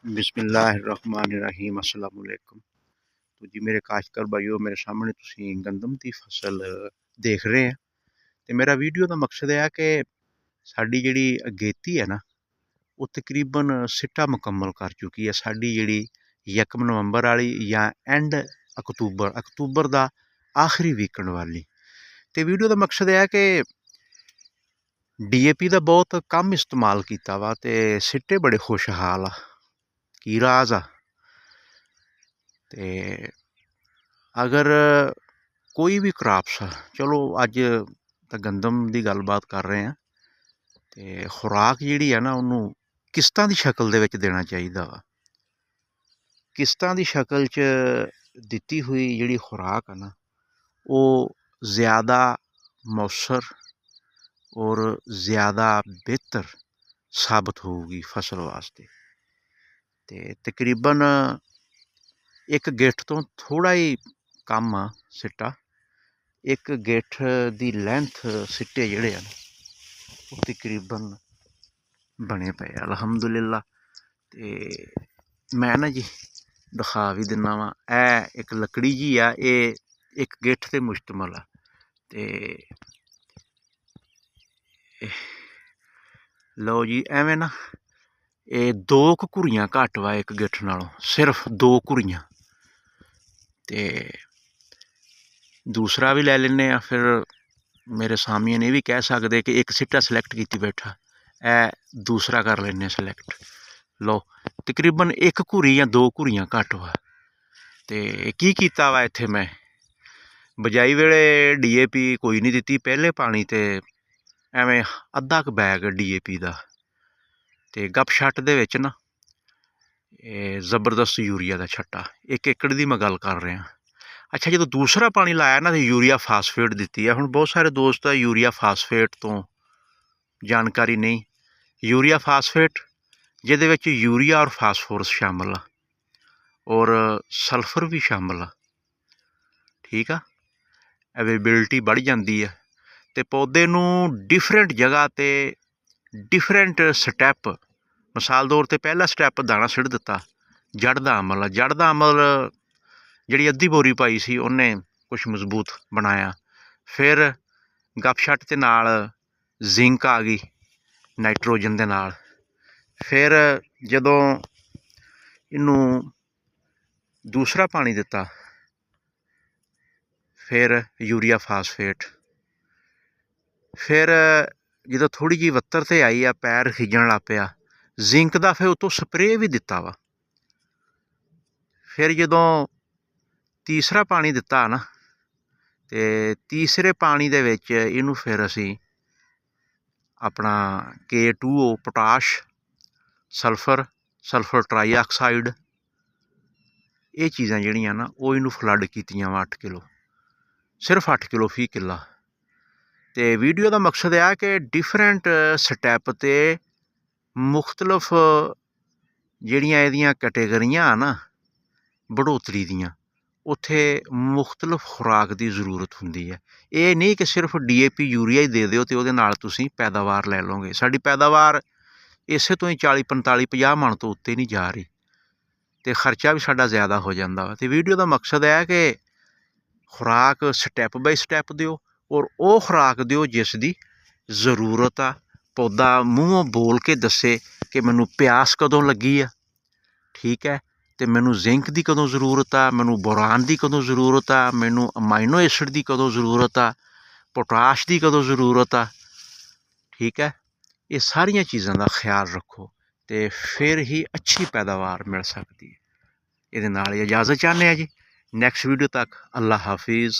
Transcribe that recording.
बिस्मिल्लाहिर्रहमानिर्रहीम अस्सलाम वालेकुम। तो जी मेरे काश्तकार भाईओ, मेरे सामने तुसीं गंदम दी फसल देख रहे हैं। ते मेरा वीडियो दा मकसद है कि साडी जेह्ड़ी अगेती है ना, वो तकरीबन सिट्टा मुकम्मल कर चुकी है। साडी जेह्ड़ी 1 नवंबर वाली या एंड अक्तूबर दा आखिरी वीकेंड वाली। ते वीडियो दा मकसद है कि DAP दा बहुत कम इस्तेमाल कीता वा ते सिट्टे बड़े खुशहाल आ। की राज आ ते अगर कोई भी क्रॉप्स, चलो अज तो गंदम की गलबात कर रहे हैं, तो खुराक जिहड़ी है ना उन्होंने किस्तां की शक्ल दे विच देना चाहिए वा। किस्तां की शक्ल च दिती हुई जिहड़ी खुराक है ना, वो ज़्यादा मौसर और ज़्यादा बेहतर साबित होगी फसल वास्ते। ते तकरीबन एक गिठ तो थोड़ा ही कम आ सिट्टा, एक गिठ की लेंथ सिट्टे जिहड़े हैं वो तकरीबन बने पे अलहमदुलिल्लाह। ते मैं ना जी दिखा भी दिना वा, एक लकड़ी जी आ, ये एक गिठ ते मुश्तमल आ। ते लो जी एवें ना ये 2 घुरियां घट वा एक गिठ नालों, सिर्फ 2 घुरियां। ते दूसरा भी लै लेने आ, फिर मेरे सामिया ने भी कह सकते कि एक सिट्टा सिलेक्ट की बैठा, दूसरा कर लेने सिलेक्ट। लो तकरीबन एक घुरी या 2 घुरियां घट वा। ते की कीता वा इत्थे मैं बजाई वेले DAP कोई नहीं दिती, पहले पानी ते एवें अद्धा क बैग DAP दा ते गप शट दे विच ना जबरदस्त यूरिया का छट्टा 1 एकड़ की मैं गल कर रहा। अच्छा, जो दूसरा पानी लाया ना तो यूरिया फास्फेट दी है। हुण बहुत सारे दोस्त यूरिया फास्फेट तो जानकारी नहीं। यूरिया फास्फेट जिहदे विच यूरिया और फास्फोरस शामिल आ और सल्फर भी शामिल आ, ठीक आ। अवेलेबिलिटी बढ़ जाती है तो पौधे नूं डिफरेंट जगह ते डिफरेंट स्टैप, मिसाल तौर पर पहला स्टैप दाना सिट दिता, जड़ का अमल, जड़ का अमल जिहड़ी अद्धी बोरी पाई सी उन्हें कुछ मजबूत बनाया। फिर गपशट के नाल जिंक आ गई नाइट्रोजन के नाल। फिर जदों इनू दूसरा पानी दिता, फिर यूरिया फास्फेट। फिर जो थोड़ी जी वत्तर ते आई आ, पैर खिजन लग पिया, जिंक का फिर उतों स्प्रे भी दिता वा। फिर जदों तीसरा पानी दिता ना, तो तीसरे पानी दे विच इनू फिर असी अपना K2O पोटाश, सल्फर ट्राईऑक्साइड, ये चीज़ां जिहड़ियां ना वो इनू फ्लड कीतियां वा 8 किलो, सिर्फ 8 किलो फी किला। तो वीडियो का मकसद है कि डिफरेंट स्टैप ते मुख्तलिफ जिहड़ियां इहदियां कैटेगरियां आ ना बढ़ोतरी दियां, उत्थे मुख्तलिफ खुराक की जरूरत हुंदी है। ये नहीं कि सिर्फ DAP यूरिया ही दे दो तो उहदे नाल तुसीं पैदावार लै लोगे। साडी पैदावार इसे तो ही 40 45 50 मन तो उत्ते नहीं जा रही, तो खर्चा भी साडा ज़्यादा हो जाता वा। तो वीडियो का मकसद है कि खुराक स्टैप बाई स्टैप दिओ और वो खुराक दिओ जिसकी जरूरत आ। पौधा मूँहों बोल के दसे कि मैनू प्यास कदों लगी आ, ठीक है, तो मैनू जिंक की कदों जरूरत आ, मैनू बोरान की कदों जरूरत आ, मैनू अमाइनो एसिड की कदों जरूरत आ, पोटाश की कदों जरूरत आ, ठीक है। ये सारिया चीज़ों का ख्याल रखो तो फिर ही अच्छी पैदावार मिल सकती है। ये इजाज़त चाहते हैं जी। नैक्सट वीडियो तक अल्लाह हाफिज़।